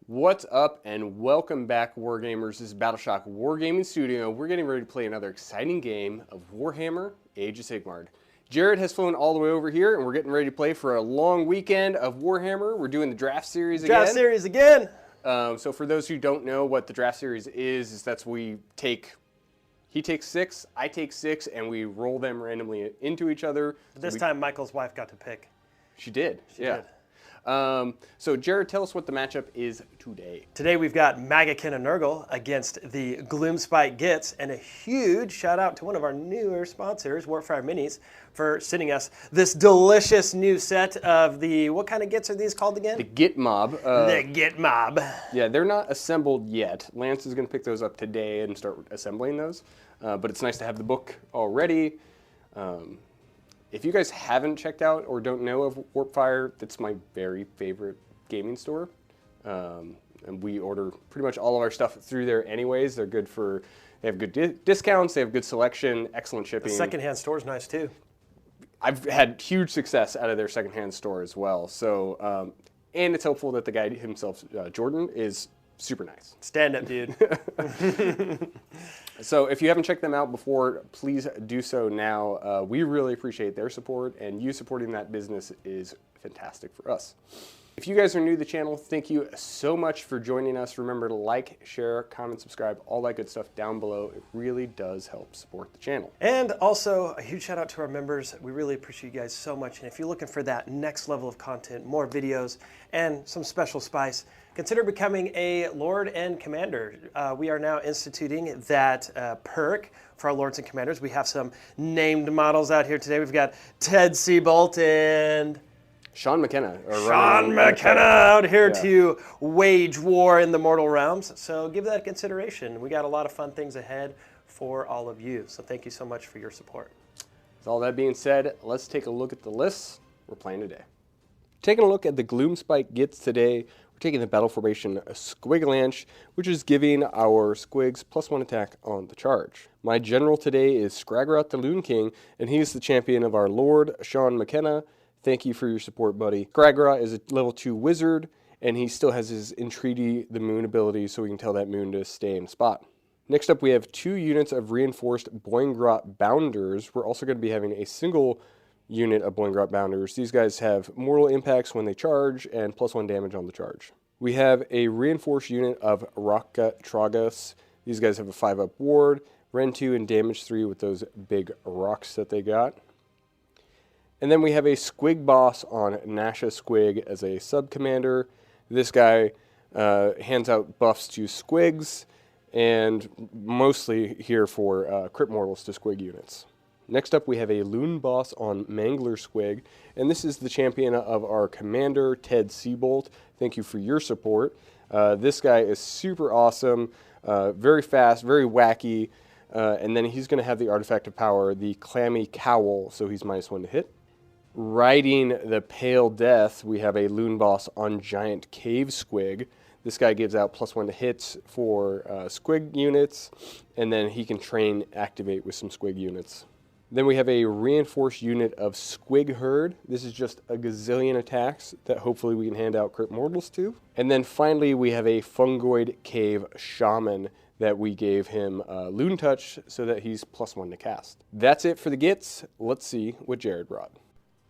What's up and welcome back, Wargamers. This is Battleshock Wargaming Studio. We're getting ready to play another exciting game of Warhammer Age of Sigmar. Jared has flown all the way over here and we're getting ready to play for a long weekend of Warhammer. We're doing the draft series again. Draft series again! So for those who don't know what the draft series is that's he takes 6, I take 6, and we roll them randomly into each other. This time Michael's wife got to pick. She did, She did. So Jared, tell us what the matchup is today. Today we've got Maggotkin of Nurgle against the Gloomspite Gitz, and a huge shout out to one of our newer sponsors, Warfire Minis, for sending us this delicious new set of the, what kind of Gitz are these called again? The Git Mob. The Git Mob. Yeah, they're not assembled yet. Lance is going to pick those up today and start assembling those. But it's nice to have the book already. If you guys haven't checked out or don't know of Warpfire, that's my very favorite gaming store. And we order pretty much all of our stuff through there anyways. They're good for, they have good discounts, they have good selection, excellent shipping. The secondhand store is nice too. I've had huge success out of their secondhand store as well. So, and it's helpful that the guy himself, Jordan, is super nice. Stand up, dude. So if you haven't checked them out before, please do so now. We really appreciate their support, and you supporting that business is fantastic for us. If you guys are new to the channel, thank you so much for joining us. Remember to like, share, comment, subscribe, all that good stuff down below. It really does help support the channel. And also a huge shout out to our members. We really appreciate you guys so much. And if you're looking for that next level of content, more videos, and some special spice, consider becoming a Lord and Commander. We are now instituting that perk for our Lords and Commanders. We have some named models out here today. We've got Ted Seabolt and Sean McKenna. Sean McKenna out here to wage war in the mortal realms. So give that consideration. We got a lot of fun things ahead for all of you. So thank you so much for your support. With all that being said, let's take a look at the lists we're playing today. Taking a look at the Gloomspite Gitz today, we're taking the battle formation Squig, which is giving our squigs +1 attack on the charge. My general today is Skragrott the Loonking, and he's the champion of our Lord, Sean McKenna. Thank you for your support, buddy. Skragrott is a level 2 wizard, and he still has his Entreaty the Moon ability, so we can tell that moon to stay in a spot. Next up, we have 2 units of reinforced Boingrot Bounders. We're also going to be having a single unit of Boingrot Bounders. These guys have mortal impacts when they charge, and +1 damage on the charge. We have a reinforced unit of Rockgut Trogos. These guys have a 5-up ward, Ren 2 and damage 3 with those big rocks that they got. And then we have a Squig boss on Mangler Squig as a sub-commander. This guy hands out buffs to squigs, and mostly here for crit mortals to squig units. Next up, we have a Loon boss on Mangler Squig, and this is the champion of our commander, Ted Seabolt. Thank you for your support. This guy is super awesome, very fast, very wacky, and then he's going to have the artifact of power, the Clammy Cowl, so he's -1 to hit. Riding the Pale Death, we have a Loon boss on Giant Cave Squig. This guy gives out +1 to hits for squig units, and then he can train activate with some squig units. Then we have a reinforced unit of Squig Herd. This is just a gazillion attacks that hopefully we can hand out crit mortals to. And then finally we have a Fungoid Cave Shaman that we gave him Loon Touch so that he's +1 to cast. That's it for the Gitz. Let's see what Jared brought.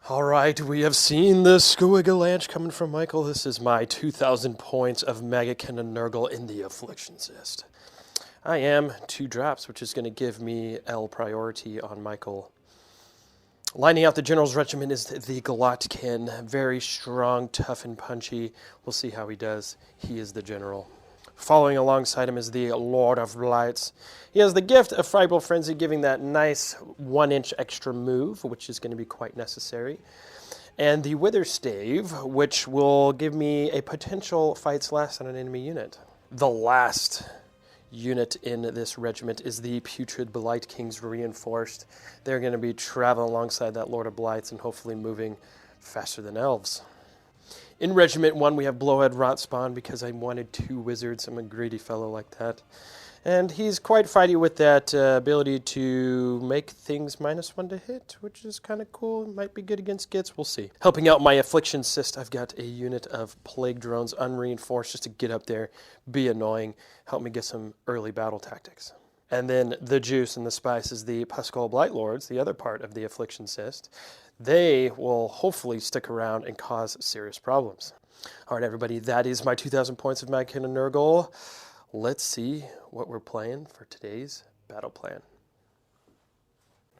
All right, we have seen the Squig coming from Michael. This is my 2,000 points of Maggotkin of Nurgle in the Affliction Cyst. I am 2 drops, which is going to give me L priority on Michael. Lining out the General's Regiment is the Glottkin. Very strong, tough, and punchy. We'll see how he does. He is the General. Following alongside him is the Lord of Blights. He has the gift of Fibril Frenzy, giving that nice 1-inch extra move, which is going to be quite necessary. And the Wither Stave, which will give me a potential fights last on an enemy unit. The last unit in this regiment is the Putrid Blight Kings Reinforced. They're going to be traveling alongside that Lord of Blights and hopefully moving faster than elves. In Regiment 1, we have Blowhead Rotspawn because I wanted 2 wizards. I'm a greedy fellow like that. And he's quite fighty with that ability to make things -1 to hit, which is kind of cool. It might be good against Gitz. We'll see. Helping out my Affliction Cyst, I've got a unit of Plague Drones, unreinforced, just to get up there, be annoying, help me get some early battle tactics. And then the juice and the spice is the Pascal Blightlords, the other part of the Affliction Cyst. They will hopefully stick around and cause serious problems. All right, everybody, that is my 2,000 points of Maggotkin of Nurgle. Let's see what we're playing for today's battle plan.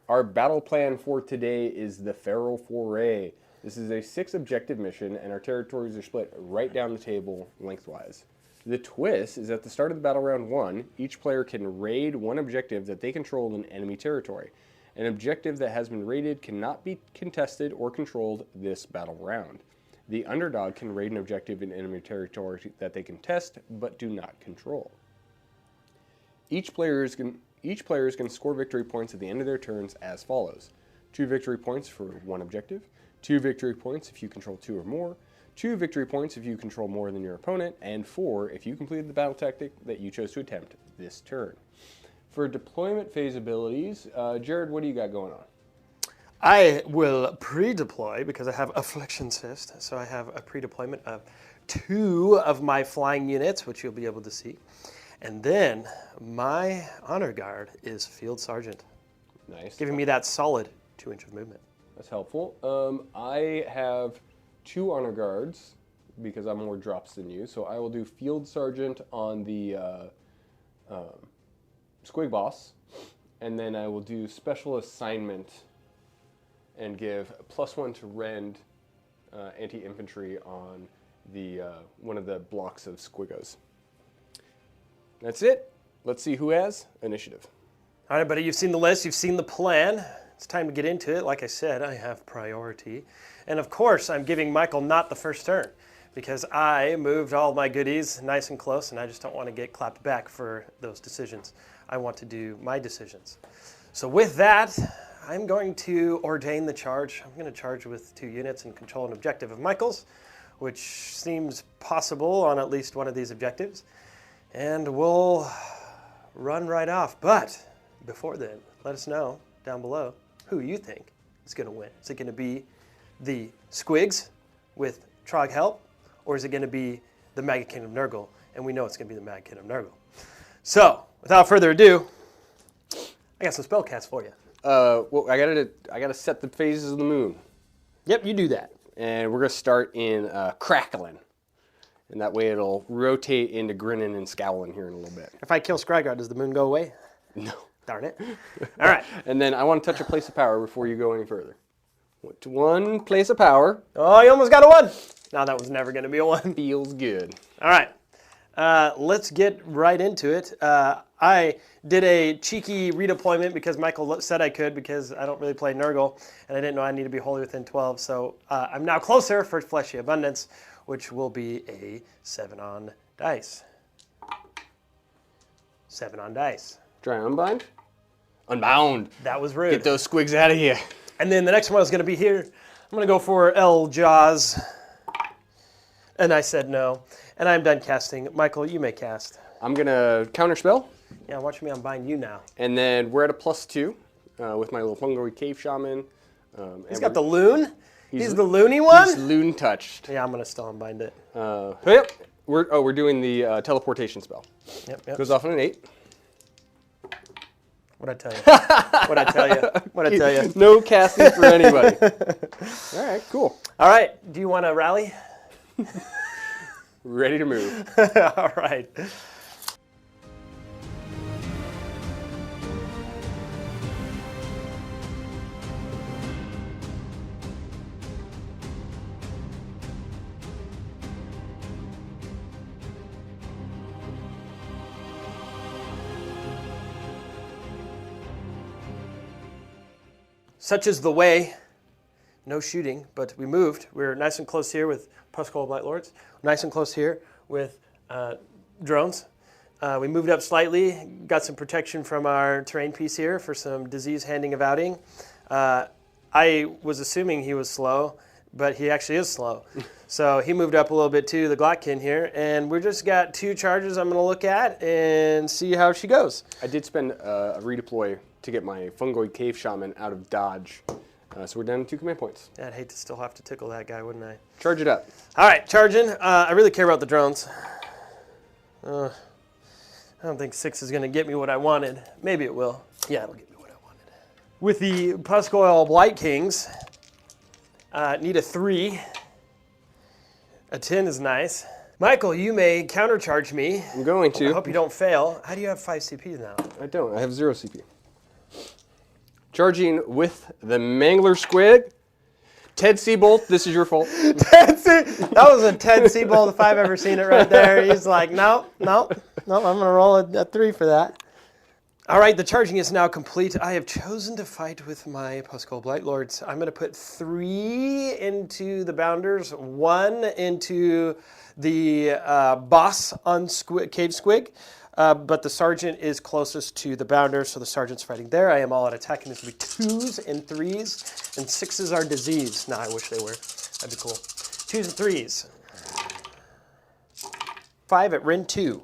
Our battle plan for today is the Feral Foray. This is a 6 objective mission, and our territories are split right down the table lengthwise. The twist is at the start of the battle round 1, each player can raid one objective that they control in enemy territory. An objective that has been raided cannot be contested or controlled this battle round. The underdog can raid an objective in enemy territory that they contest but do not control. Each player is going to score victory points at the end of their turns as follows: 2 victory points for one objective, 2 victory points if you control 2 or more, 2 victory points if you control more than your opponent, and 4 if you completed the battle tactic that you chose to attempt this turn. For deployment phase abilities, Jared, what do you got going on? I will pre-deploy because I have Affliction Cyst, so I have a pre-deployment of 2 of my flying units, which you'll be able to see. And then my honor guard is Field Sergeant. Nice. Giving me that solid 2 inch of movement. That's helpful. I have 2 honor guards because I'm more drops than you, so I will do Field Sergeant on the Squig boss, and then I will do Special Assignment and give +1 to rend anti-infantry on the one of the blocks of squiggos. That's it. Let's see who has initiative. All right, buddy, you've seen the list, you've seen the plan. It's time to get into it. Like I said, I have priority. And of course, I'm giving Michael not the first turn because I moved all my goodies nice and close, and I just don't want to get clapped back for those decisions. I want to do my decisions. So with that, I'm going to ordain the charge. I'm going to charge with 2 units and control an objective of Michael's, which seems possible on at least one of these objectives. And we'll run right off. But before then, let us know down below who you think is going to win. Is it going to be the Squigs with Trog help, or is it going to be the Maggotkin of Nurgle? And we know it's going to be the Maggotkin of Nurgle. So, without further ado, I got some spell casts for you. Well, I gotta set the phases of the moon. Yep, you do that. And we're gonna start in crackling, and that way it'll rotate into grinning and scowling here in a little bit. If I kill Skragrott, does the moon go away? No. Darn it. All right. And then I want to touch a place of power before you go any further. 1 place of power. Oh, you almost got a 1. No, that was never going to be a 1. Feels good. All right. Let's get right into it. I did a cheeky redeployment because Michael said I could because I don't really play Nurgle, and I didn't know I need to be wholly within 12. So I'm now closer for Fleshy Abundance, which will be a 7 on dice. 7 on dice. Try unbind. Unbound. That was rude. Get those squigs out of here. And then the next one is going to be here. I'm going to go for L Jaws. And I said no. And I'm done casting. Michael, you may cast. I'm going to counterspell. Yeah, watch me unbind you now. And then we're at a +2 with my little Fungoid Cave Shaman. He's got the loon? He's the loony one? He's loon touched. Yeah, I'm going to still unbind it. Yep. We're doing the teleportation spell. Yep. Goes off on an 8. What'd I tell you? What'd I tell you? What'd I tell you? No casting for anybody. All right, cool. All right, do you want to rally? Ready to move. All right. Such is the way. No shooting, but we moved. We're nice and close here with Pascal Blightlords. Nice and close here with drones. We moved up slightly, got some protection from our terrain piece here for some disease handing of outing. I was assuming he was slow, but he actually is slow. So he moved up a little bit too, the Glottkin here, and we just got 2 charges I'm going to look at and see how she goes. I did spend a redeploy to get my Fungoid Cave Shaman out of dodge. So we're down to 2 command points. Yeah, I'd hate to still have to tickle that guy, wouldn't I? Charge it up. All right, charging. I really care about the drones. I don't think 6 is going to get me what I wanted. Maybe it will. Yeah, it'll get me what I wanted. With the Puscoil Blight Kings, need a 3. A 10 is nice. Michael, you may countercharge me. I'm going to. I hope you don't fail. How do you have 5 CP now? I don't. I have 0 CP. Charging with the Mangler Squig. Ted Seabolt, this is your fault. That was a Ted Seabolt if I've ever seen it right there. He's like, no, I'm going to roll a 3 for that. All right, the charging is now complete. I have chosen to fight with my Puscoil Blight Lords. I'm going to put 3 into the Bounders, 1 into the boss on Cave Squig, but the Sergeant is closest to the Bounders, so the Sergeant's fighting there. I am all out attacking. This will be 2s and 3s, and 6s are disease. Nah, I wish they were. That'd be cool. 2s and 3s. 5 at Ren 2.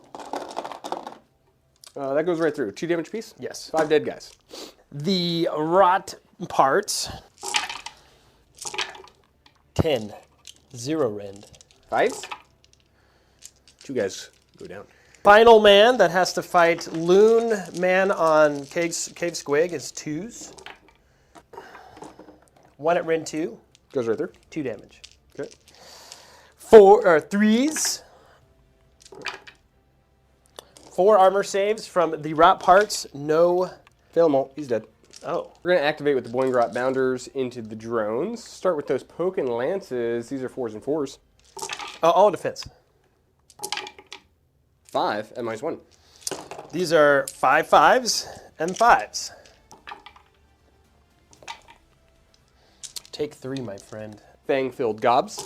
That goes right through. 2 damage piece? Yes. 5 dead guys. The rot parts. 10. 0 rend. 5s? 2 guys go down. Final man that has to fight Loon Man on Cave Squig is 2s. 1 at Rend 2. Goes right through. 2 damage. Okay. 3s. 4 armor saves from the rot parts. No. Fail him all. He's dead. Oh. We're going to activate with the Boingrot Bounders into the drones. Start with those poke and lances. These are 4s and 4s. All defense. 5 at -1. These are 5 5s and 5s. Take 3, my friend. Fang-filled gobs.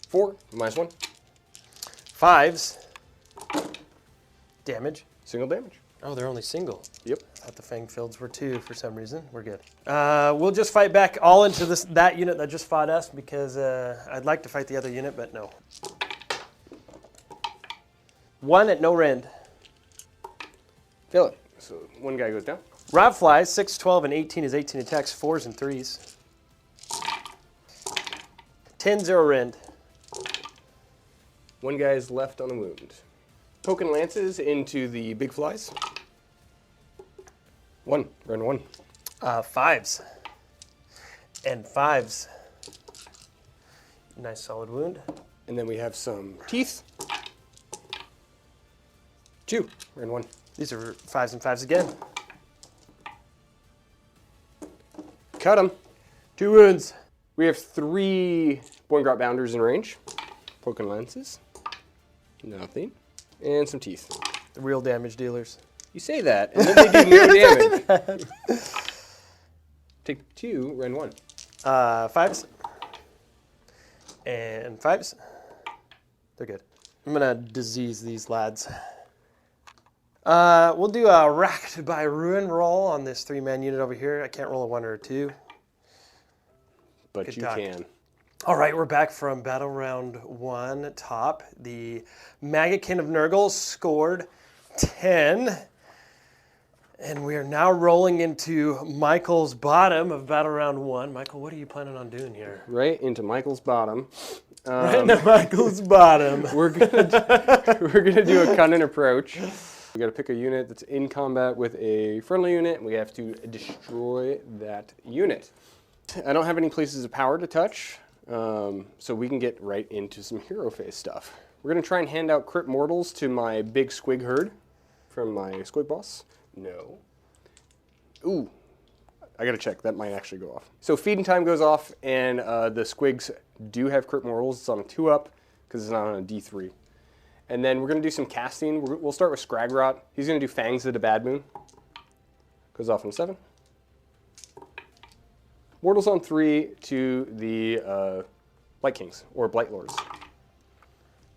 4 -1. 5s. Damage. Single damage. Oh, they're only single. Yep. I thought the Fang Fields were 2 for some reason. We're good. We'll just fight back all into that unit that just fought us because I'd like to fight the other unit, but no. 1 at no rend. Fail it. So 1 guy goes down. Rot flies, 6, 12, and 18 is 18 attacks, 4s and 3s. 10, 0 rend. 1 guy is left on a wound. Poke and lances into the big flies. 1. Rend 1. 5s. And 5s. Nice solid wound. And then we have some teeth. 2. Rend 1. These are 5s and 5s again. Cut him. 2 wounds. We have 3 Boingrot Bounders in range. Poke and lances. Nothing. And some teeth. The real damage dealers. You say that, and then they do no damage. Take 2, rend 1. 5s. And 5s. They're good. I'm going to disease these lads. We'll do a Racked by Ruin roll on this 3-man unit over here. I can't roll a 1 or a 2. But Good you talk. can. All right, we're back from Battle Round 1 top. The Maggotkin of Nurgle scored 10. And we are now rolling into Michael's bottom of Battle Round 1. Michael, what are you planning on doing here? Right into Michael's bottom. Right into Michael's bottom. We're gonna do a cunning approach. We got to pick a unit that's in combat with a friendly unit, and we have to destroy that unit. I don't have any places of power to touch, so we can get right into some hero phase stuff. We're going to try and hand out crit mortals to my big squig herd from my squig boss. No. Ooh, I got to check. That might actually go off. So feeding time goes off, and the squigs do have crit mortals. It's on a 2-up because it's not on a D3. And then we're going to do some casting. We'll start with Skragrott. He's going to do Fangs of the Bad Moon. Goes off on 7. Mortals on 3 to the Blight Kings, or Blight Lords.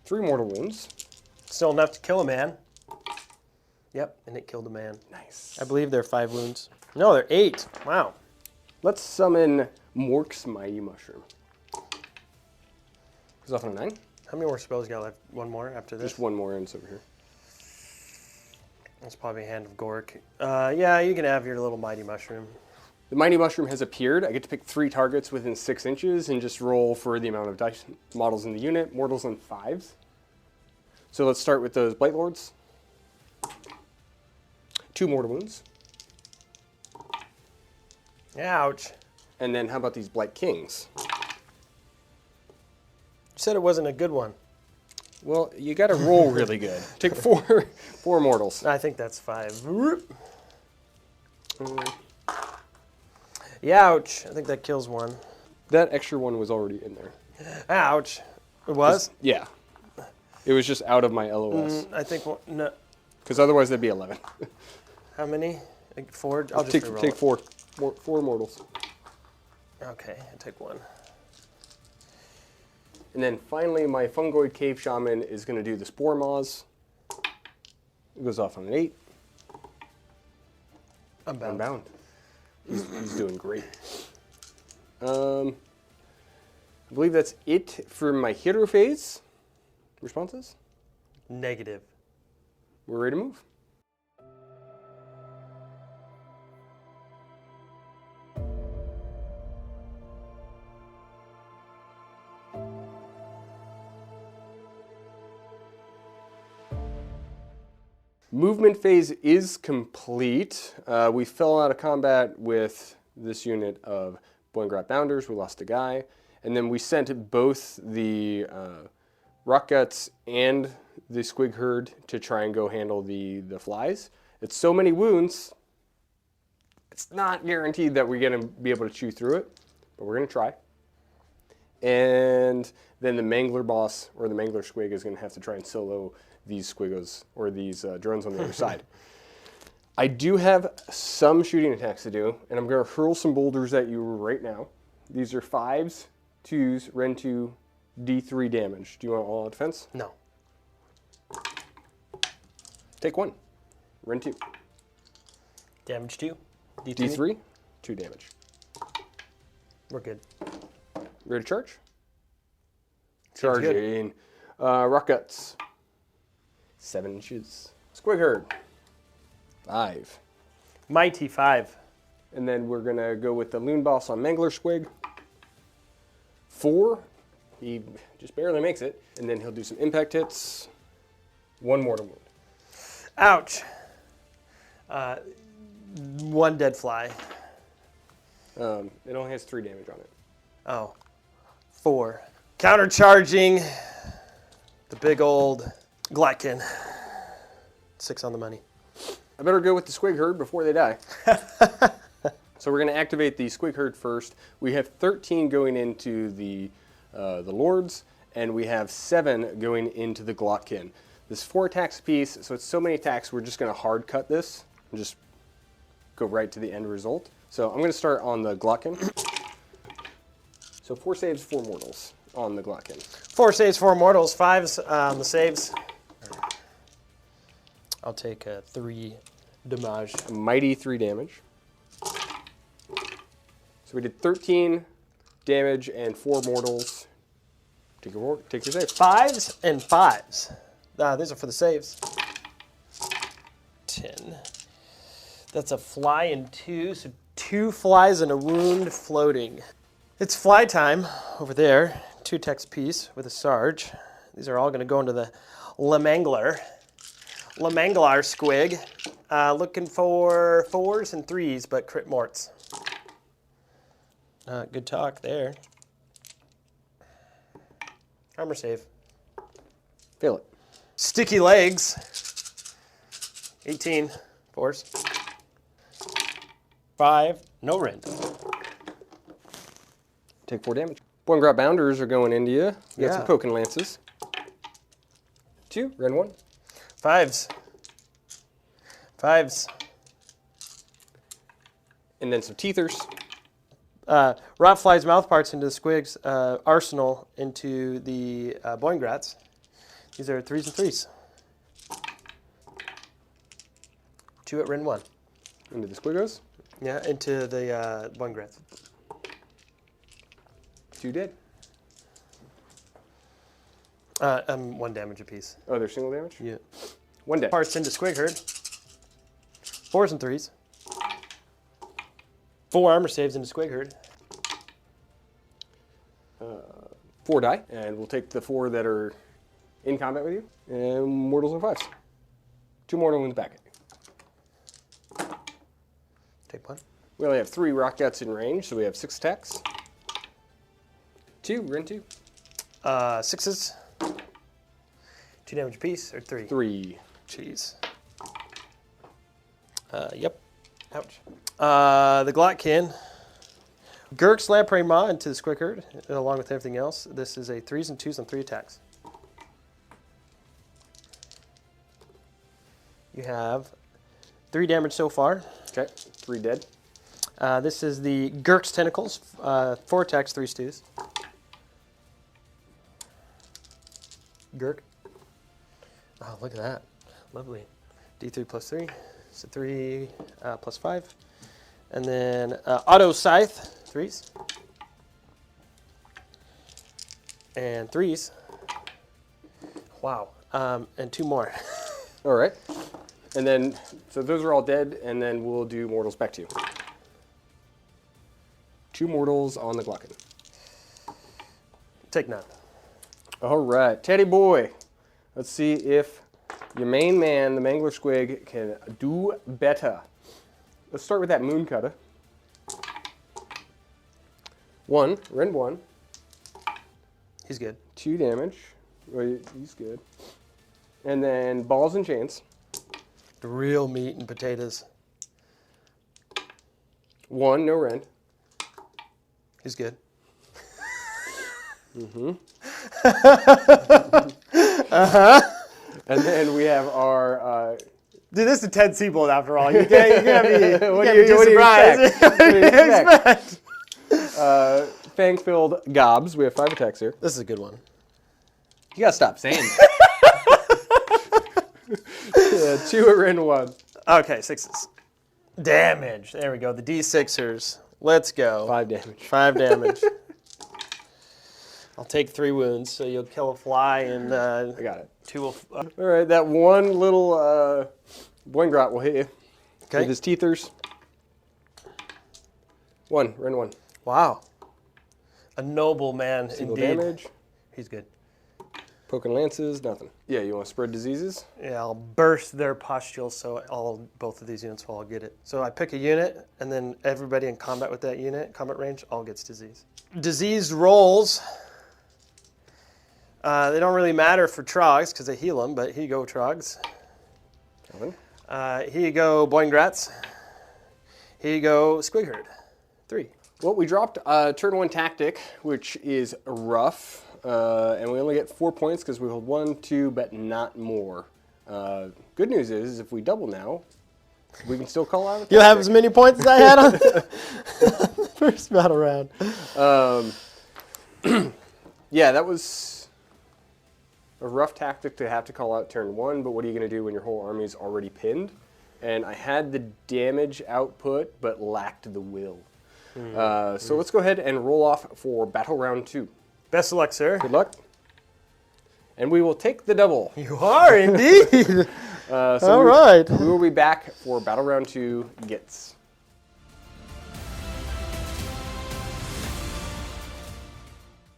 3 mortal wounds. Still enough to kill a man. Yep, and it killed a man. Nice. I believe they're 5 wounds. No, they're 8. Wow. Let's summon Mork's Mighty Mushroom. Goes off on a 9. How many more spells you got left? One more after this? Just one more ends over here. That's probably Hand of Gork. Yeah, you can have your little Mighty Mushroom. The Mighty Mushroom has appeared. I get to pick 3 targets within 6 inches and just roll for the amount of dice models in the unit. Mortals on 5s. So let's start with those Blight Lords. 2 Mortal Wounds. Ouch. And then how about these Blight Kings? You said it wasn't a good one. Well, you got to roll really good. Take 4 mortals. I think that's 5. Yeah, ouch. I think that kills one. That extra one was already in there. Ouch. It was? Yeah. It was just out of my LOS. I think, no. Because otherwise that'd be 11. How many? Like 4? I'll just take reroll take it. 4 mortals. Okay, I take 1. And then finally, my Fungoid Cave Shaman is going to do the Spore Maws. It goes off on an 8. Unbound. He's doing great. I believe that's it for my hero phase. Responses? Negative. We're ready to move. Movement phase is complete. We fell out of combat with this unit of Boingrat Bounders. We lost a guy. And then we sent both the Rock Guts and the Squig Herd to try and go handle the flies. It's so many wounds, it's not guaranteed that we're going to be able to chew through it, but we're going to try. And then the Mangler boss, or the Mangler Squig, is going to have to try and solo these squiggos, or these drones on the other side. I do have some shooting attacks to do, and I'm going to hurl some boulders at you right now. These are 5s, 2s, Ren 2, D3 damage. Do you want all out defense? No. Take 1. Ren 2. Damage 2. D3, 2 damage. We're good. Ready to charge? Seems good. Charging. Rock Guts. 7 inches. Squig Herd. 5. Mighty 5. And then we're going to go with the Loon Boss on Mangler Squig. 4. He just barely makes it. And then he'll do some impact hits. 1 mortal wound. Ouch. 1 dead fly. It only has 3 damage on it. Oh. 4. Countercharging the big old Glottkin. 6 on the money. I better go with the Squig Herd before they die. So we're going to activate the Squig Herd first. We have 13 going into the Lords, and we have 7 going into the Glottkin. This 4 attacks apiece, so it's so many attacks, we're just going to hard cut this and just go right to the end result. So I'm going to start on the Glottkin. So 4 saves, 4 mortals on the Glottkin. 4 saves, 4 mortals. 5s on the saves. I'll take 3 damage. A mighty 3 damage. So we did 13 damage and 4 mortals. Take your save. 5s and 5s. These are for the saves. 10. That's a fly and 2, so 2 flies and a wound floating. It's fly time over there. 2 text piece with a Sarge. These are all going to go into the Mangler Squig. Looking for 4s and 3s, but crit morts. Good talk there. Armor save. Fail it. Sticky legs. 18. 4s. 5. No rend. Take 4 damage. Boingrat Bounders are going into you. You got Yeah. some poking lances. 2, Ren 1. 5s. 5s. And then some Teethers. Rot flies mouth parts into the Squig's arsenal into the Boingrats. These are 3s and 3s. 2 at Ren 1. Into the Squiggos. Yeah, into the one grits. 2 dead. 1 damage apiece. Oh, they're single damage? Yeah. 1 dead. Parts into squig herd. 4s and 3s. 4 armor saves into squig herd. 4 die, and we'll take the 4 that are in combat with you, and mortals and 5s. 2 mortal wounds back. Take 1. We only have 3 rock guts in range, so we have 6 attacks. 2, Ren 2. 6s. 2 damage apiece, or 3? 3. Jeez. Yep. Ouch. The Glottkin. Gurk's Lamprey Maw into the squig herd, along with everything else. This is a 3s and 2s on 3 attacks. You have 3 damage so far. Okay, 3 dead. This is the Gurk's Tentacles, 4 attacks, 3 stews. Gurk. Oh, look at that. Lovely. D3 plus 3. So 3 plus 5. And then Auto Scythe, 3s. And 3s. Wow. And 2 more. All right. And then, so those are all dead, and then we'll do mortals back to you. 2 mortals on the Glottkin. Take none. All right, Teddy boy. Let's see if your main man, the Mangler Squig, can do better. Let's start with that moon cutter. 1, Ren 1. He's good. 2 damage. Well, he's good. And then balls and chains. The real meat and potatoes. 1, no rend. He's good. And then we have our. Dude, this is Ted Seabold after all. You can't be What do you surprised. expect? What do you expect? Fang-filled gobs. We have 5 attacks here. This is a good one. You gotta stop saying that. Yeah, 2 at Ren 1. Okay, 6s. Damage. There we go. The D6ers. Let's go. 5 damage. 5 damage. I'll take 3 wounds, so you'll kill a fly and I got it. 2 will. All right, that one little Boingrot will hit you. Okay. With his teethers. 1, Ren 1. Wow. A noble man Single indeed. damage. He's good. Poking lances, nothing. Yeah, you want to spread diseases? Yeah, I'll burst their pustules so both of these units will all get it. So I pick a unit, and then everybody in combat with that unit, combat range, all gets disease. Diseased rolls. They don't really matter for Trogs because they heal them, but here you go, Trogs. Nothing. Here you go, Boingrats. Here you go, Squig Herd. 3. Well, we dropped turn 1 tactic, which is rough. And we only get 4 points because we hold 1, 2, but not more. Good news is, if we double now, we can still call out a You'll have tactic. as many points as I had on the first battle round. Yeah, that was a rough tactic to have to call out turn 1, but what are you going to do when your whole army is already pinned? And I had the damage output, but lacked the will. So let's go ahead and roll off for battle round 2. Best of luck, sir. Good luck. And we will take the double. You are indeed. All right. We will be back for battle round 2 Gitz.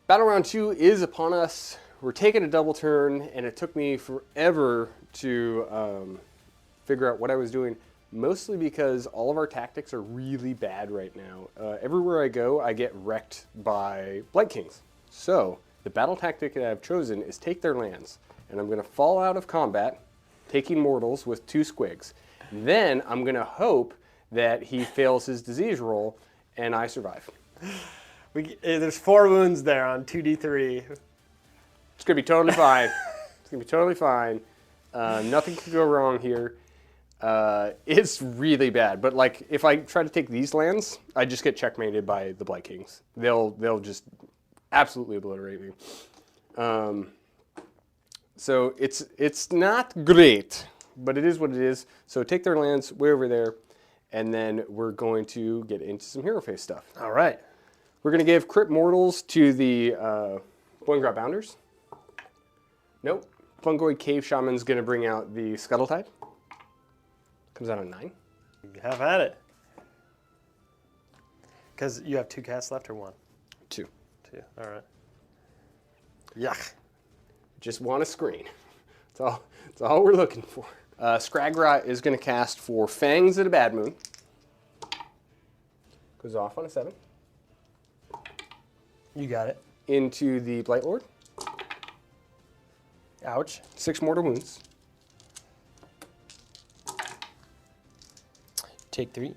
Battle round 2 is upon us. We're taking a double turn, and it took me forever to figure out what I was doing, mostly because all of our tactics are really bad right now. Everywhere I go, I get wrecked by Blight Kings. So, the battle tactic that I've chosen is take their lands, and I'm going to fall out of combat, taking mortals with 2 squigs. Then I'm going to hope that he fails his disease roll, and I survive. There's 4 wounds there on 2d3. It's going to be totally fine. It's going to be totally fine. Nothing can go wrong here. It's really bad, but like if I try to take these lands, I just get checkmated by the Blight Kings. They'll just absolutely obliterate me. So it's not great, but it is what it is. So take their lands way over there, and then we're going to get into some hero phase stuff. All right. We're going to give crit mortals to the Boingrot Bounders. Nope. Fungoid Cave Shaman's going to bring out the Scuttletide. Comes out on 9. Have at it. Because you have 2 casts left or 1? 2. 2. All right. Yuck. Just want a screen. That's all we're looking for. Skragrott is going to cast for Fangs at a Bad Moon. Goes off on a 7. You got it. Into the Blight Lord. Ouch. 6 mortal wounds. Take 3.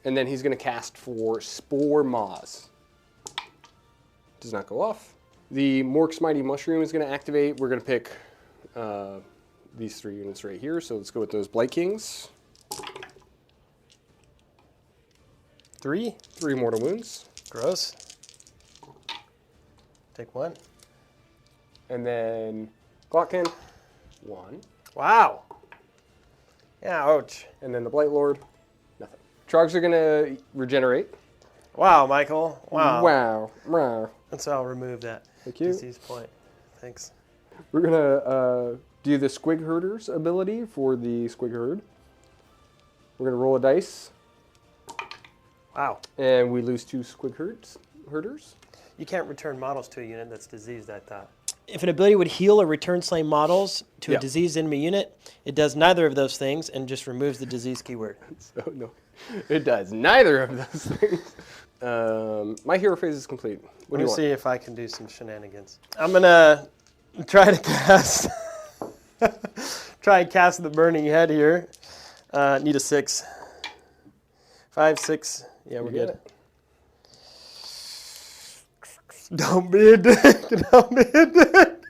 And then he's going to cast for Spore Maws. Does not go off. The Mork's Mighty Mushroom is going to activate. We're going to pick these 3 units right here. So let's go with those Blight Kings. 3. 3 mortal wounds. Gross. Take 1. And then Glottkin, 1. Wow. Yeah, ouch. And then the Blight Lord, nothing. Trogs are going to regenerate. Wow, Michael. Wow. Wow. Wow. And so I'll remove that Thank you. disease point. Thanks. We're going to do the Squig Herder's ability for the Squig Herd. We're going to roll a dice. Wow. And we lose 2 Squig Herders. You can't return models to a unit that's diseased, I thought. If an ability would heal or return slain models to Yeah. a diseased enemy unit, it does neither of those things and just removes the disease keyword. So, no, it does neither of those things. My hero phase is complete. What Let do me you see want? if I can do some shenanigans. I'm going to try to cast... try and cast the Burning Head here. Need a 6. 5, 6. Yeah, we're You get good. it. Don't be a dick. Don't be a dick.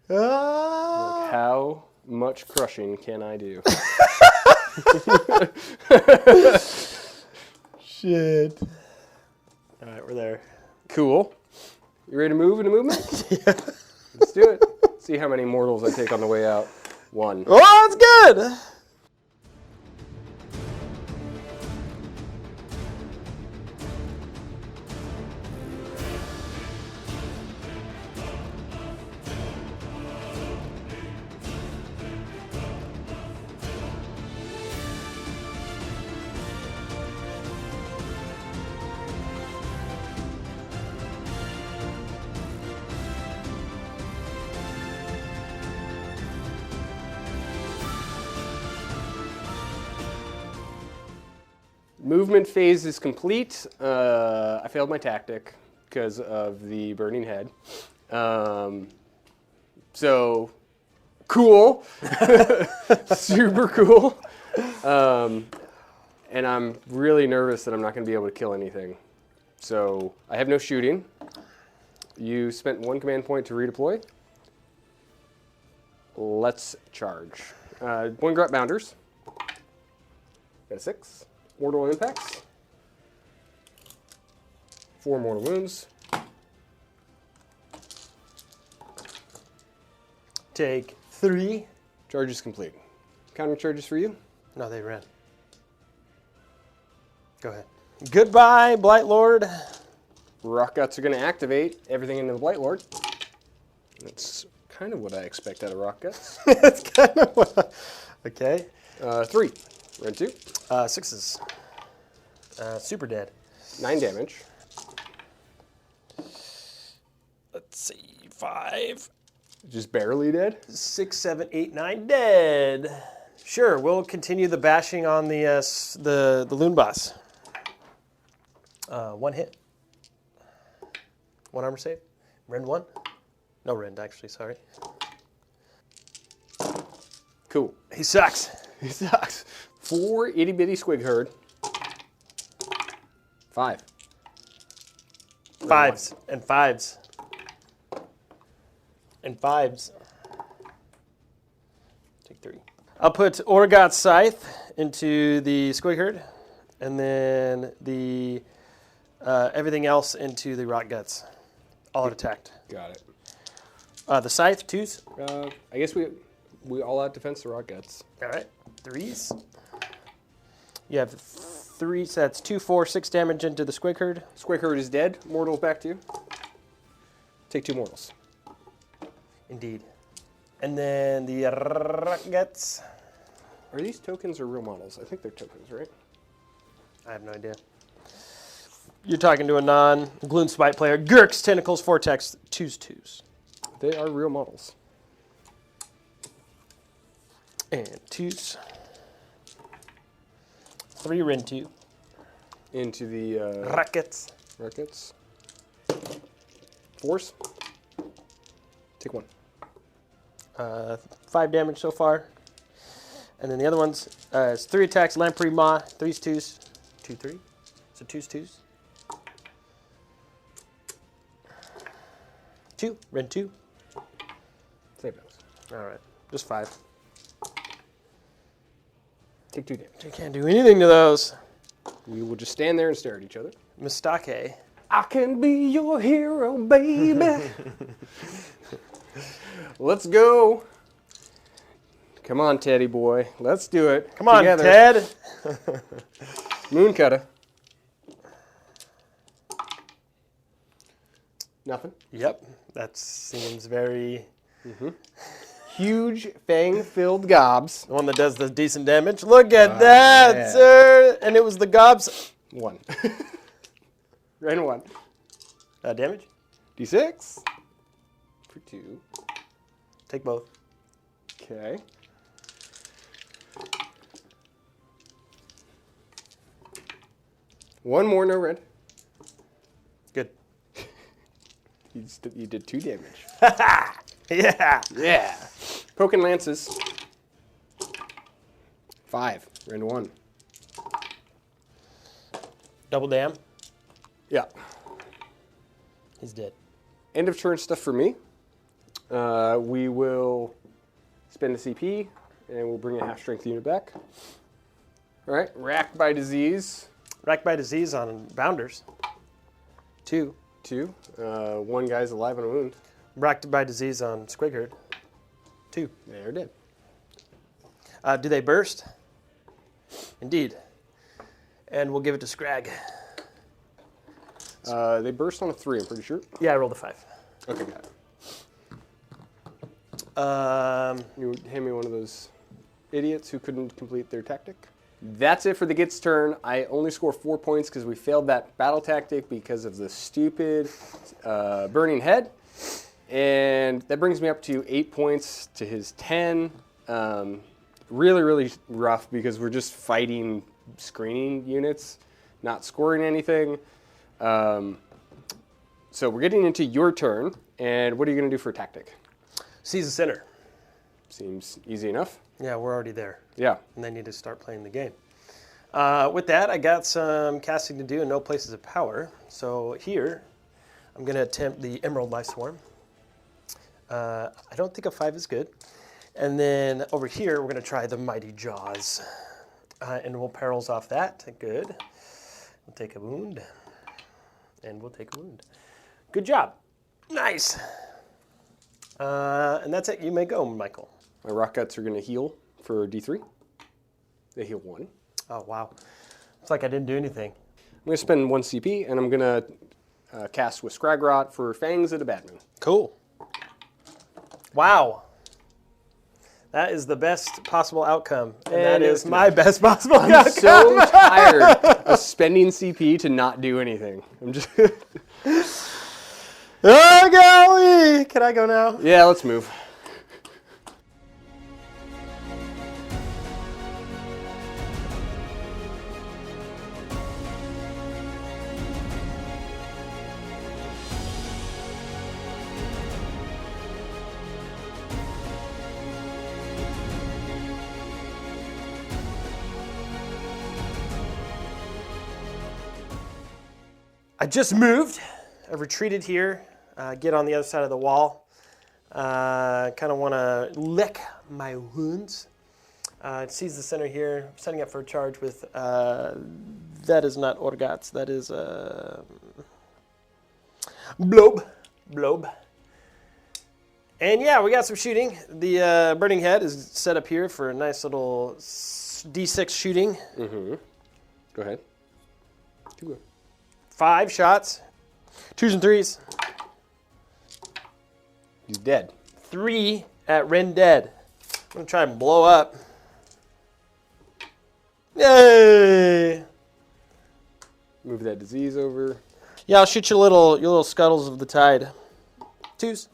Ah. How much crushing can I do? Shit. All right, we're there. Cool. You ready to move in a movement? Yeah. Let's do it. See how many mortals I take on the way out. 1. Oh, that's good. Movement phase is complete. I failed my tactic because of the Burning Head. So, cool. Super cool. And I'm really nervous that I'm not going to be able to kill anything. So, I have no shooting. You spent 1 command point to redeploy. Let's charge. Boingrot Bounders. Got a 6. Mortal impacts. 4 mortal wounds. Take 3. Charge is complete. Counting charges for you. No, they ran. Go ahead. Goodbye, Blight Lord. Rock Guts are going to activate everything into the Blight Lord. That's kind of what I expect out of Rock Guts. That's kind of what. Okay. 3. Red 2. 6s. Super dead. 9 damage. Let's see. 5. Just barely dead. 6, 7, 8, 9. Dead. Sure. We'll continue the bashing on the loon boss. 1 hit. 1 armor save. Rend 1. No rend, actually. Sorry. Cool. He sucks. He sucks. 4 itty bitty squig herd. 5. 5s and 5s. And 5s. Take 3. I'll put Orgot's Scythe into the Squig Herd, and then the everything else into the Rot Guts. All attacked. Got it. The Scythe, 2s. I guess we all out defense the Rock Guts. All right. 3s. You have 3, so that's 2, 4, 6 damage into the squig herd. Squig herd is dead. Mortals back to you. Take 2 mortals. Indeed. And then the Gitz. Are these tokens or real models? I think they're tokens, right? I have no idea. You're talking to a non-Gloomspite player. Gurk's Tentacles, Vortex, 2s. They are real models. And 2s. 3 Rintu. Into the Rockets. rockets. Force. Take 1. 5 damage so far. And then the other ones is 3 attacks, Lamprey Ma, 3s, 2s. 2, 3. So 2s, 2s. 2, Rintu. Save those. All right, just 5. Take 2 damage. You can't do anything to those. We will just stand there and stare at each other. Mistake. I can be your hero, baby. Let's go. Come on, Teddy boy. Let's do it. Come on, together. Ted. Moon cutter. Nothing. Yep, that seems very... Huge fang-filled gobs. The one that does the decent damage. Look at that, yeah. sir. And it was the gobs. 1. Ran 1. Damage. D6. For 2. Take both. Okay. One more, no red. Good. You did 2 damage. Yeah. Yeah. Poking lances. 5. Ran 1. Double dam. Yeah. He's dead. End of turn stuff for me. We will spend a CP, and we'll bring a half-strength unit back. All right. Racked by disease. Racked by disease on bounders. 2. 2. 1 guy's alive on a wound. Racked by disease on squig herd. 2. They're dead. Do they burst? Indeed. And we'll give it to Scrag. They burst on a 3, I'm pretty sure. Yeah, I rolled a 5. Okay, got it. You hand me one of those idiots who couldn't complete their tactic. That's it for the Gitz turn. I only score 4 points because we failed that battle tactic because of the stupid burning head. And that brings me up to 8 points to his 10. Really, really rough because we're just fighting screening units, not scoring anything. So we're getting into your turn. And what are you going to do for a tactic? Seize the center. Seems easy enough. Yeah, we're already there. Yeah. And they need to start playing the game. With that, I got some casting to do and no places of power. So here, I'm going to attempt the Emerald Life Swarm. I don't think a 5 is good. And then over here, we're going to try the Mighty Jaws. And we'll perils off that. Good. We'll take a wound. And we'll take a wound. Good job. Nice. And that's it. You may go, Michael. My rock guts are going to heal for D3. They heal 1. Oh, wow. It's like I didn't do anything. I'm going to spend 1 CP, and I'm going to cast with Skragrott for Fangs at a Bad Moon. Cool. Wow. That is the best possible outcome. And that is my best possible outcome. I'm so tired of spending CP to not do anything. I'm just... Oh, golly. Can I go now? Yeah, let's move. I just moved. I retreated here. Get on the other side of the wall. Kind of want to lick my wounds. Seize the center here. Setting up for a charge with, that is not Orgats. That is Blob. And yeah, we got some shooting. The Burning Head is set up here for a nice little D6 shooting. Go ahead. 2. 5 shots. 2s and 3s. He's dead. 3 at Ren dead. I'm gonna try and blow up. Yay! Move that disease over. Yeah, I'll shoot your little scuttles of the tide. 2s.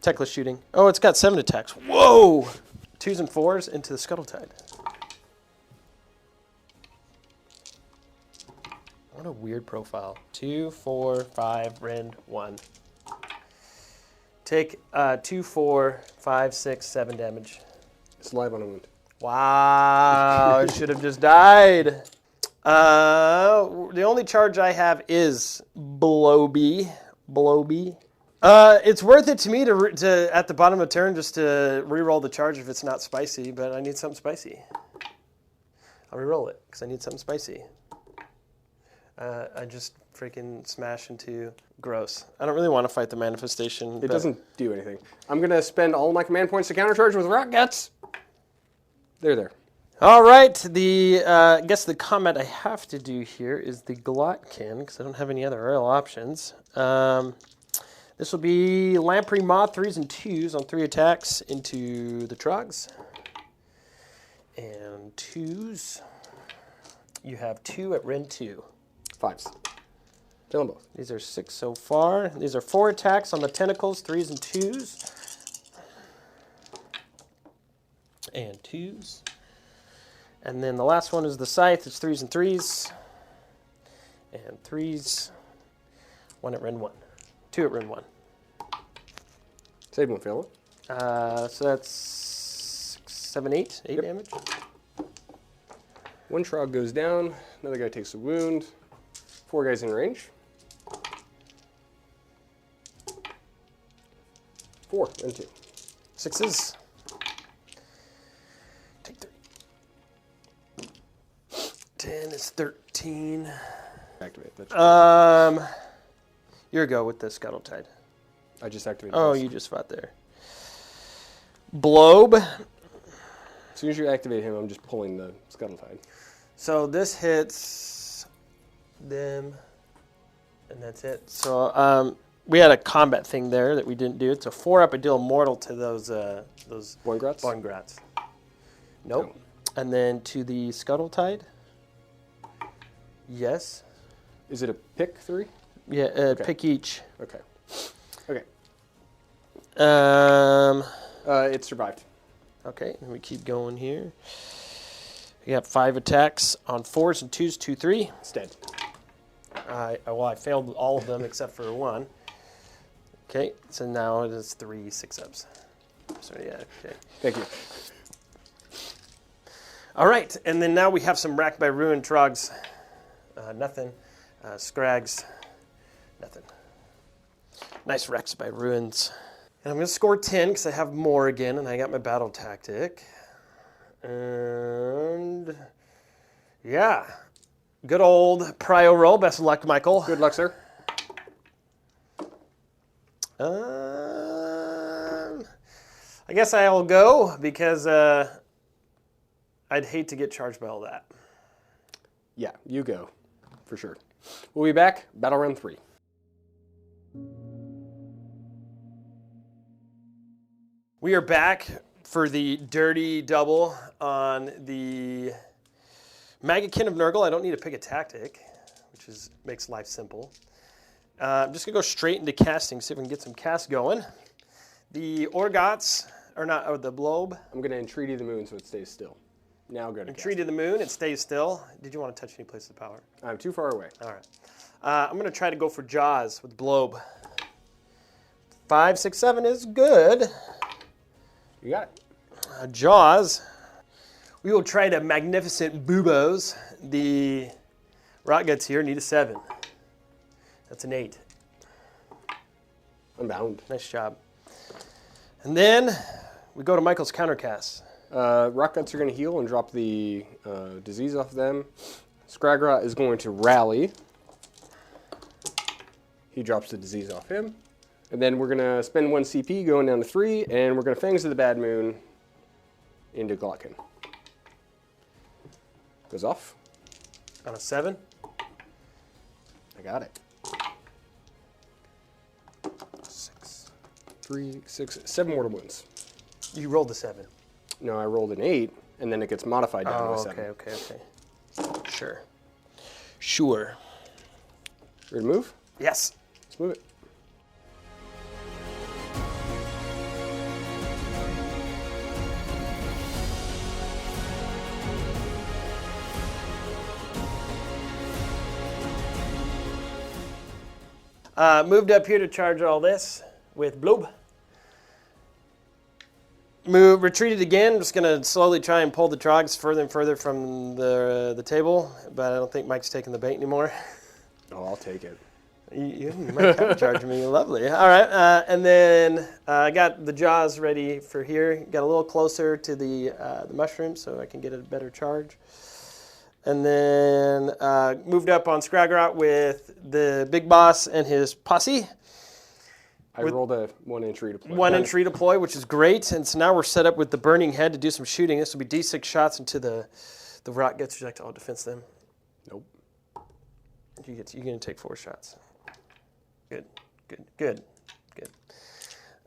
Techless shooting. Oh, it's got 7 attacks. Whoa! 2s and 4s into the scuttle tide. What a weird profile. 2, 4, 5, Ren, 1. Take 2, 4, 5, 6, 7 damage. It's live on a wound. Wow, it should have just died. The only charge I have is Blowbee. It's worth it to me to at the bottom of turn just to re-roll the charge if it's not spicy, but I need something spicy. I'll re-roll it because I need something spicy. I just freaking smash into gross. I don't really want to fight the manifestation. It doesn't do anything. I'm going to spend all my command points to countercharge with Rock Guts. There. All right, I guess the comment I have to do here is the Glottkin, because I don't have any other real options. This will be Lamprey Moth, 3s and 2s on 3 attacks into the Trogs. And 2s. You have 2 at Ren 2. 5s. Kill them both. These are 6 so far. These are 4 attacks on the tentacles, 3s and 2s. And 2s. And then the last one is the Scythe. It's 3s and 3s. And 3s. 1 at Ren 1. 2 at Ren 1. Save one, fail it. So that's 6, 7, 8. 8 damage. One Trog goes down. Another guy takes a wound. 4 guys in range. 4 and 2. 6s. Take 3. 10 is 13. Activate. Your go with the Scuttle Tide. I just activated. Oh, this. you just fought there. Blobe. As soon as you activate him, I'm just pulling the Scuttle Tide. So this hits them, and that's it. So we had a combat thing there that we didn't do. It's a 4-up. I deal mortal to those Boingrats? Boingrats. Nope. No. And then to the Scuttle Tide. Yes. Is it a pick 3? Yeah. Okay. Pick each. Okay. Okay. It survived. Okay, and we keep going here. We got 5 attacks on 4s and 2s, 2, 3. It's dead. I failed all of them except for 1. Okay, so now it is 3 6-ups. So yeah, okay. Thank you. All right, and then now we have some Racked by Ruin Trogs. Nothing. Scrags. Nothing. Nice Wrecks by Ruins. And I'm going to score 10 because I have more again, and I got my battle tactic. And yeah, good old prio roll. Best of luck, Michael. Good luck, sir. I guess I'll go because I'd hate to get charged by all that. Yeah, you go, for sure. We'll be back, battle round 3. We are back for the dirty double on the Maggotkin of Nurgle. I don't need to pick a tactic, which makes life simple. I'm just going to go straight into casting, see if we can get some cast going. The Orgots, the Blobe. I'm going to Entreaty the Moon so it stays still. Now go to Entreaty the Moon, it stays still. Did you want to touch any place of power? I'm too far away. All right. I'm going to try to go for Jaws with Blobe. 5, 6, 7 is good. You got it. Jaws. We will try to Magnificent Boobos. The Rot Guts here need a 7. That's an 8. Unbound. Nice job. And then we go to Michael's countercast. Rock Guts are going to heal and drop the disease off them. Skragrott is going to rally. He drops the disease off him. And then we're going to spend 1 CP going down to 3, and we're going to Fangs of the Bad Moon into Glottkin. Goes off. On a 7. I got it. 6, 3, 6, 7 mortal wounds. You rolled the 7. No, I rolled an 8, and then it gets modified down to a 7. Okay. Sure. Sure. Ready to move? Yes. Let's move it. Moved up here to charge all this with Blob. Retreated again. I'm just going to slowly try and pull the trogs further and further from the table, but I don't think Mike's taking the bait anymore. Oh, I'll take it. You might countercharge me. Lovely. All right. And then I got the jaws ready for here. Got a little closer to the mushroom so I can get a better charge. And then moved up on Skragrott with the big boss and his posse. I rolled a 1-inch redeploy. 1-inch redeploy, which is great. And so now we're set up with the burning head to do some shooting. This will be D6 shots into the rot gets. Would you like to defense them? Nope. You're going to take 4 shots. Good.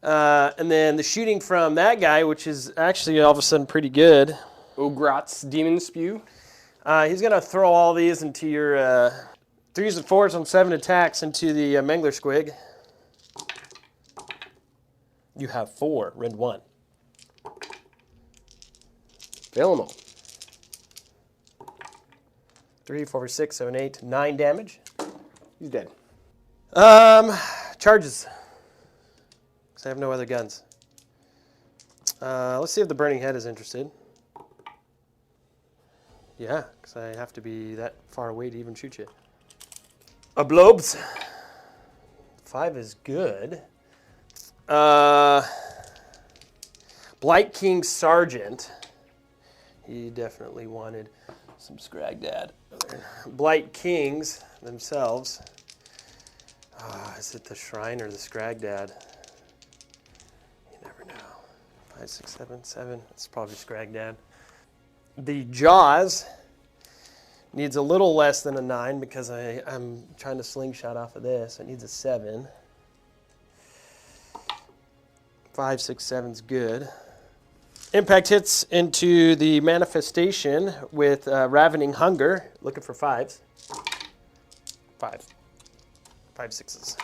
And then the shooting from that guy, which is actually all of a sudden pretty good. Ogrot's Demon Spew. He's going to throw all these into your 3s and 4s on 7 attacks into the Mangler Squig. You have 4, rend 1. Fail them all. 3, 4, 6, 7, 8, 9 damage. He's dead. Charges. Because I have no other guns. Let's see if the burning head is interested. Yeah, because I have to be that far away to even shoot you. A blobs. 5 is good. Blight King Sergeant. He definitely wanted some Skragdad. Blight Kings themselves. Is it the Shrine or the Skragdad? You never know. 5, 6, 7, 7. It's probably Skragdad. The Jaws needs a little less than a 9 because I'm trying to slingshot off of this. It needs a 7. 5, 6, 7's good. Impact hits into the manifestation with Ravening Hunger. Looking for 5s. 5. 5 6s.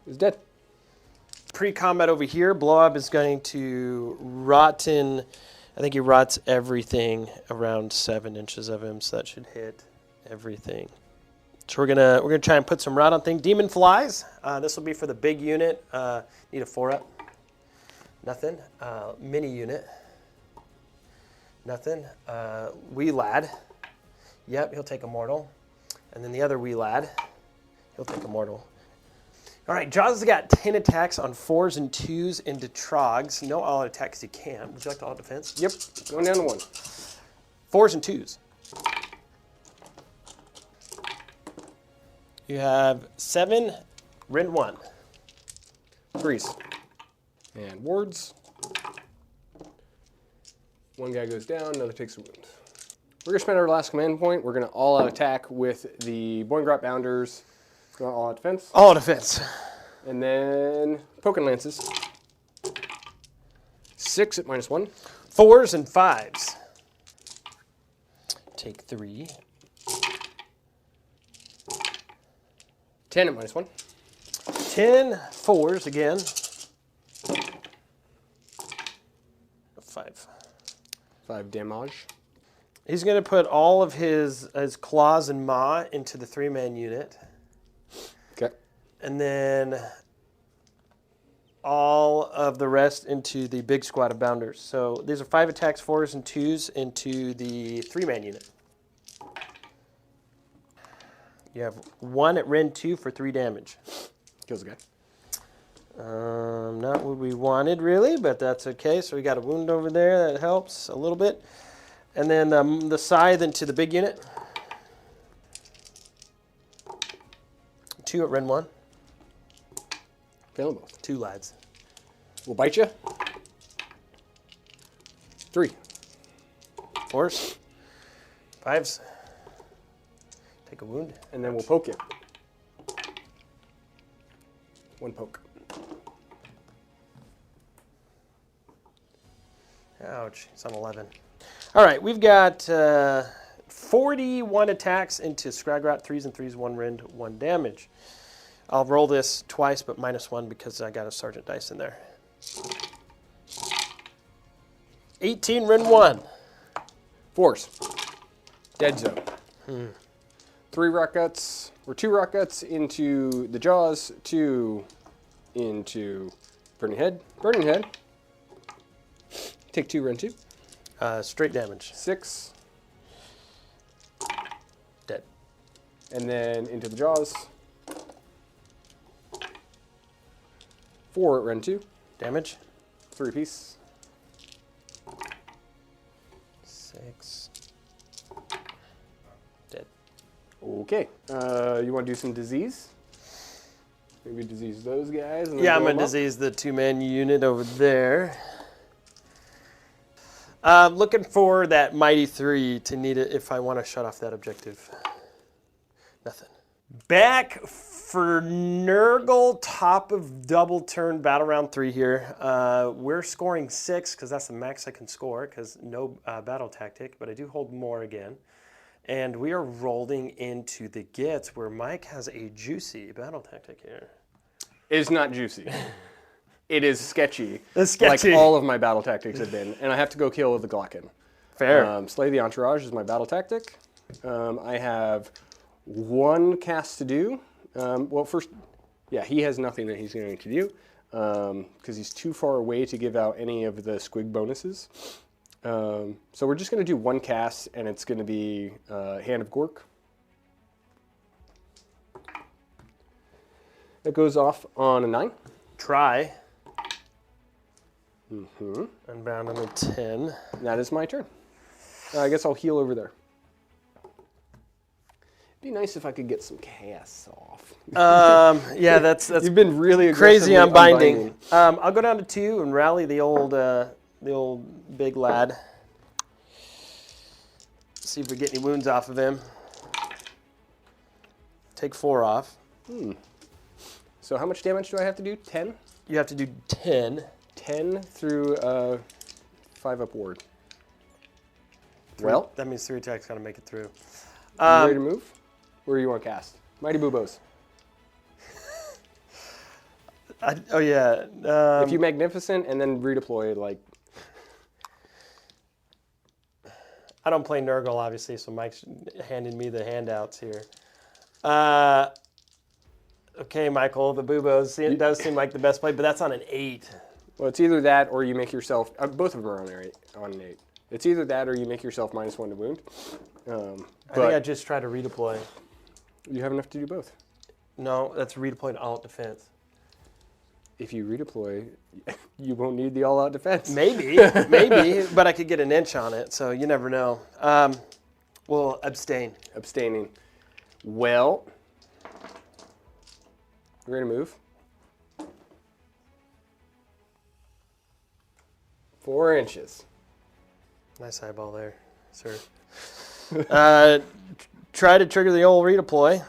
He's dead. Pre-combat over here, Blob is going to rotten. I think he rots everything around 7 inches of him, so that should hit everything. So we're gonna try and put some rot on things. Demon Flies. This will be for the big unit. Need a 4-up. Nothing. Mini unit. Nothing. Wee lad. Yep, he'll take a mortal. And then the other wee lad, he'll take a mortal. All right, Jaws has got 10 attacks on 4s and 2s into trogs. No all attacks you can. Would you like to all defense? Yep, going down to 1. 4s and 2s. You have 7, rend 1. 3s. And wards. One guy goes down, another takes a wound. We're going to spend our last command point. We're going to all-out attack with the Boingrot Bounders. Going all-out defense. All defense. And then Poking Lances. 6 at -1. 4s and 5s. Take 3. 10 at -1. 10 4s again. 5. 5 damage. He's going to put all of his claws and maw into the 3-man unit. Okay. And then all of the rest into the big squad of bounders. So these are 5 attacks, 4s and 2s into the 3-man unit. You have 1 at rend 2 for 3 damage. Kills the guy. Not what we wanted really, but that's okay. So we got a wound over there. That helps a little bit. And then the scythe into the big unit. 2 at rend 1. Fail them both. 2 lads. We'll bite you. 3. 4s. 5s. Take a wound. And then we'll poke it. 1 poke. Ouch. It's on 11. All right, we've got 41 attacks into Skragrott. 3s and 3s, 1 rend, 1 damage. I'll roll this twice, but -1 because I got a Sergeant dice in there. 18 rend 1. Force. Dead zone. 3 rock guts, or 2 rock guts into the jaws, 2 into burning head. Burning head. Take 2 rend 2. Straight damage. 6. Dead. And then into the jaws. 4 rend 2. Damage. 3 piece. 6. Dead. Okay. You want to do some disease? Maybe disease those guys. And then Yeah, I'm blow going to 'em up? disease the 2-man unit over there. Looking for that Mighty 3 to need it if I want to shut off that objective. Nothing. Back for Nurgle, top of double turn battle round 3 here. We're scoring 6 because that's the max I can score because no battle tactic, but I do hold more again. And we are rolling into the Gitz where Mike has a juicy battle tactic here. It's not juicy. It is sketchy. It's sketchy. Like all of my battle tactics have been. And I have to go kill the Glottkin. Fair. Slay the Entourage is my battle tactic. I have 1 cast to do. Well, first, yeah, he has nothing that he's going to do because he's too far away to give out any of the squig bonuses. So we're just going to do 1 cast, and it's going to be Hand of Gork. That goes off on a 9. Try. Unbound on a 10. That is my turn. I guess I'll heal over there. It'd be nice if I could get some casts off. Yeah, that's You've been really crazy aggressively on binding. unbinding. I'll go down to 2 and rally the old big lad. See if we get any wounds off of him. Take 4 off. So how much damage do I have to do? 10? You have to do 10. 10 through 5 upward. Well, That means 3 attacks got to make it through. you ready to move? Where do you want to cast? Mighty Boobos. Oh yeah. If you Magnificent and then redeploy, like... I don't play Nurgle, obviously, so Mike's handing me the handouts here. Okay, Michael, the Boobos. It does seem like the best play, but that's on an 8. Well, it's either that or you make yourself... both of them are on an 8. It's either that or you make yourself -1 to wound. I think I just try to redeploy. You have enough to do both. No, that's redeploy to all-out defense. If you redeploy, you won't need the all-out defense. Maybe, but I could get an inch on it, so you never know. We'll abstain. Abstaining. Well, we're going to move. 4 inches. Nice eyeball there, sir. Try to trigger the old redeploy.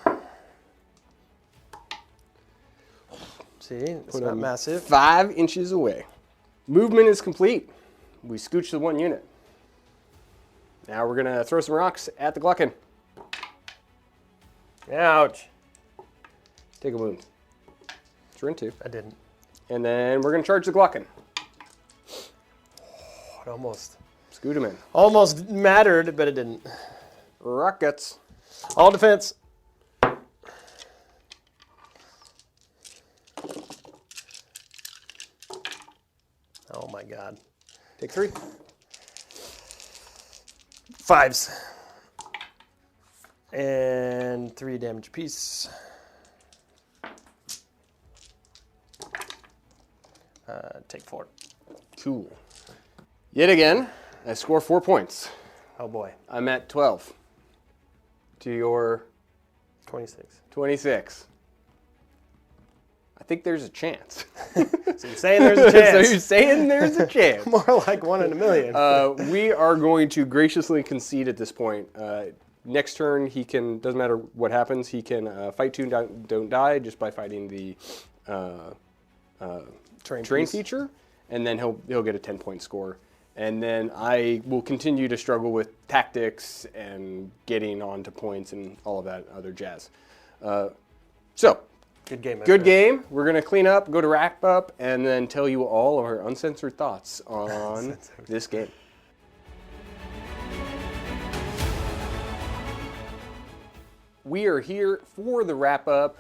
See, it's Put not him massive. 5 inches away. Movement is complete. We scooch the 1 unit. Now we're going to throw some rocks at the Glottkin. Ouch. Take a wound. It's rend 2. I didn't. And then we're going to charge the Glottkin. Oh, it Scoot him in. almost mattered, but it didn't. Rock guts. All defense. Oh my God. Take 3. 5s. And 3 damage apiece. Take 4. Cool. Yet again, I score 4 points. Oh boy. I'm at 12. To your 26. 26. I think there's a chance. So you're saying there's a chance. So you're saying there's a chance. More like 1 in a million. We are going to graciously concede at this point. Next turn, he can, doesn't matter what happens, he can fight to don't die just by fighting the train feature, and then he'll get a 10-point score. And then I will continue to struggle with tactics and getting onto points and all of that other jazz. So, good game. Good game. We're going to clean up, go to wrap up, and then tell you all of our uncensored thoughts on this game. We are here for the wrap up.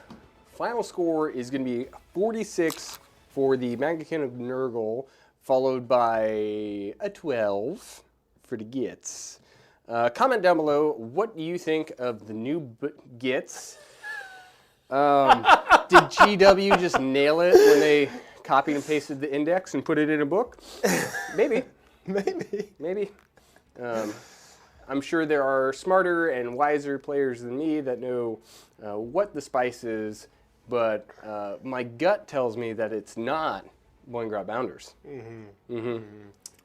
Final score is going to be 46 for the Maggotkin of Nurgle, followed by a 12 for the Gitz. Comment down below, what do you think of the new Gitz? Did GW just nail it when they copied and pasted the index and put it in a book? Maybe. Maybe. I'm sure there are smarter and wiser players than me that know what the spice is, but my gut tells me that it's not Loingrot Bounders.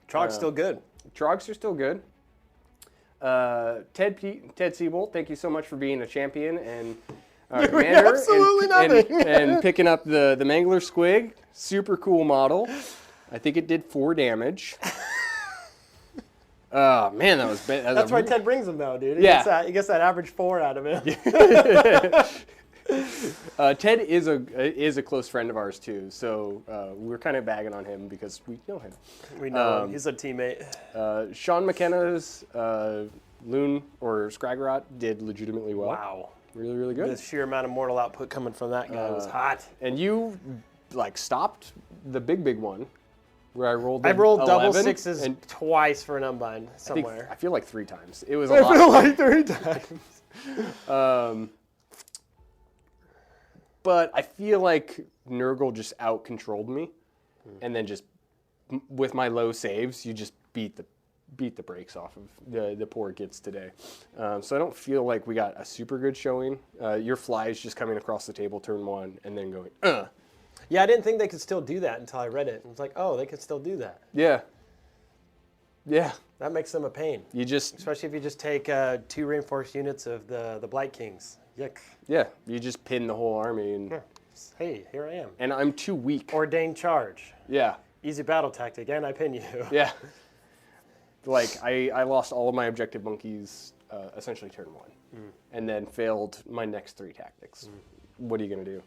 Trog's still good. Trogs are still good. Ted Siebold, thank you so much for being a champion and commander. Absolutely nothing. And picking up the Mangler Squig. Super cool model. I think it did 4 damage. Oh, man, that was bad. That's why Ted brings him, though, dude. He gets that average 4 out of him. Ted is a close friend of ours, too, so we're kind of bagging on him because we know him. We know him. He's a teammate. Sean McKenna's Loon or Skragrott did legitimately well. Wow. Really, really good. The sheer amount of mortal output coming from that guy was hot. And you, stopped the big one. Where I rolled double sixes and twice for an unbind somewhere. I feel like 3 times. It was a lot. I feel like 3 times. But I feel like Nurgle just out-controlled me. And then just, with my low saves, you just beat the brakes off of the poor Gitz today. So I don't feel like we got a super good showing. Your fly is just coming across the table turn 1 and then going, Yeah, I didn't think they could still do that until I read it. I was like, oh, they could still do that. Yeah. Yeah. That makes them a pain. Especially if you just take 2 reinforced units of the Blight Kings. Yuck. Yeah, you just pin the whole army. And hey, here I am. And I'm too weak. Ordained charge. Yeah. Easy battle tactic, and I pin you. Yeah. I lost all of my objective monkeys essentially turn 1. And then failed my next 3 tactics. What are you going to do?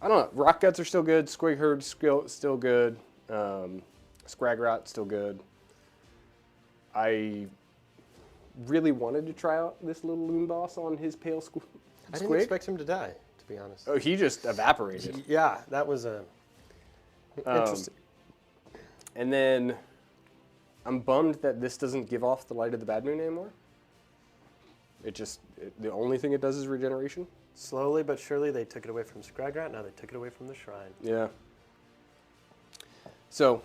I don't know. Rock Guts are still good. Squig Herd still good. Skragrott still good. I really wanted to try out this little loon boss on his pale squig. I didn't expect him to die, to be honest. Oh, he just evaporated. Yeah, that was interesting. And then I'm bummed that this doesn't give off the Light of the Bad Moon anymore. The only thing it does is regeneration. Slowly but surely, they took it away from Skragrott. Now they took it away from the Shrine. Yeah. So,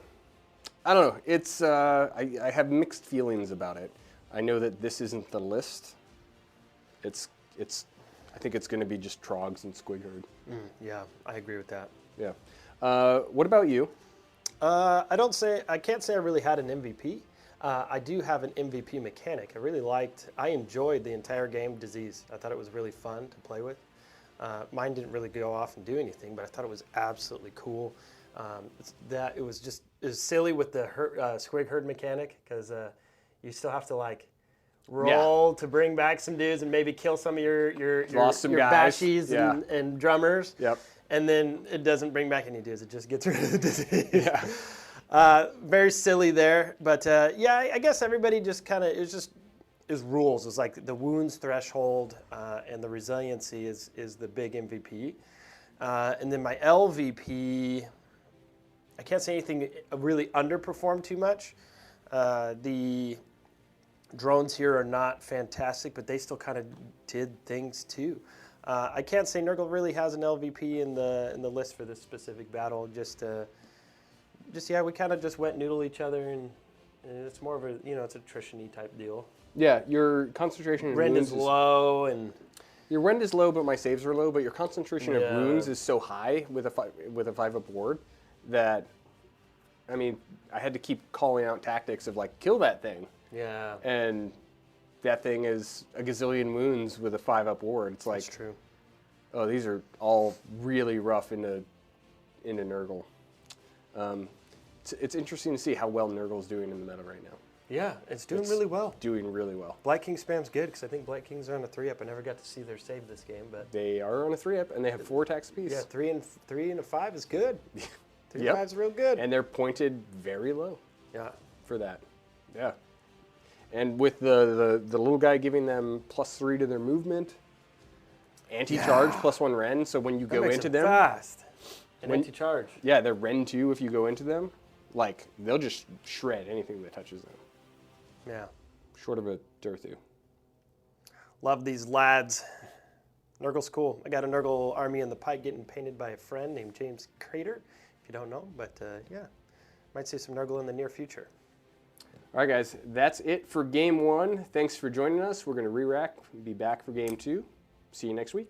I don't know. It's I have mixed feelings about it. I know that this isn't the list. I think it's going to be just Trogs and Squig Herd. Yeah, I agree with that. Yeah. What about you? I can't say I really had an MVP. I do have an MVP mechanic. I enjoyed the entire game, Disease. I thought it was really fun to play with. Mine didn't really go off and do anything, but I thought it was absolutely cool. It was silly with the Squig Herd mechanic, because you still have to roll to bring back some dudes and maybe kill some of your bashies and drummers. Yep. And then it doesn't bring back any dudes. It just gets rid of the disease. Yeah. Very silly there, but I guess everybody just kind of is rules. It's like the wounds threshold and the resiliency is the big MVP, and then my LVP. I can't say anything really underperformed too much. The drones here are not fantastic, but they still kind of did things too. I can't say Nurgle really has an LVP in the list for this specific battle. We kind of just wet noodle each other, and it's more of a it's attrition-y type deal. Yeah, your concentration Rend is low, and Your rend is low, but my saves are low. But your concentration of Yeah. wounds is so high with a 5-up ward that, I mean, I had to keep calling out tactics of like kill that thing, Yeah. and that thing is a gazillion wounds with a 5-up ward. It's like, That's true. oh, these are all really rough into Nurgle. It's interesting to see how well Nurgle's doing in the meta right now. Yeah, it's doing really well. Doing really well. Blight King spam's good because I think Blight Kings are on a 3-up. I never got to see their save this game, but They are on a 3-up, and they have 4 attacks apiece. yeah, 3 and a 5 is good. 3 Yep. and 5's real good. And they're pointed very low yeah, for that. Yeah. And with the little guy giving them +3 to their movement, anti-charge +1 rend, so when you that go makes into them them, fast. And when- anti-charge. yeah, they're rend 2 if you go into them. Like, they'll just shred anything that touches them, Yeah, short of a Durthu. love these lads. Nurgle's cool. I got a Nurgle army in the pike getting painted by a friend named James Crater, if you don't know. But yeah, might see some Nurgle in the near future. All right, guys, that's it for Game 1. Thanks for joining us. We're going to re-rack, be back for Game 2. See you next week.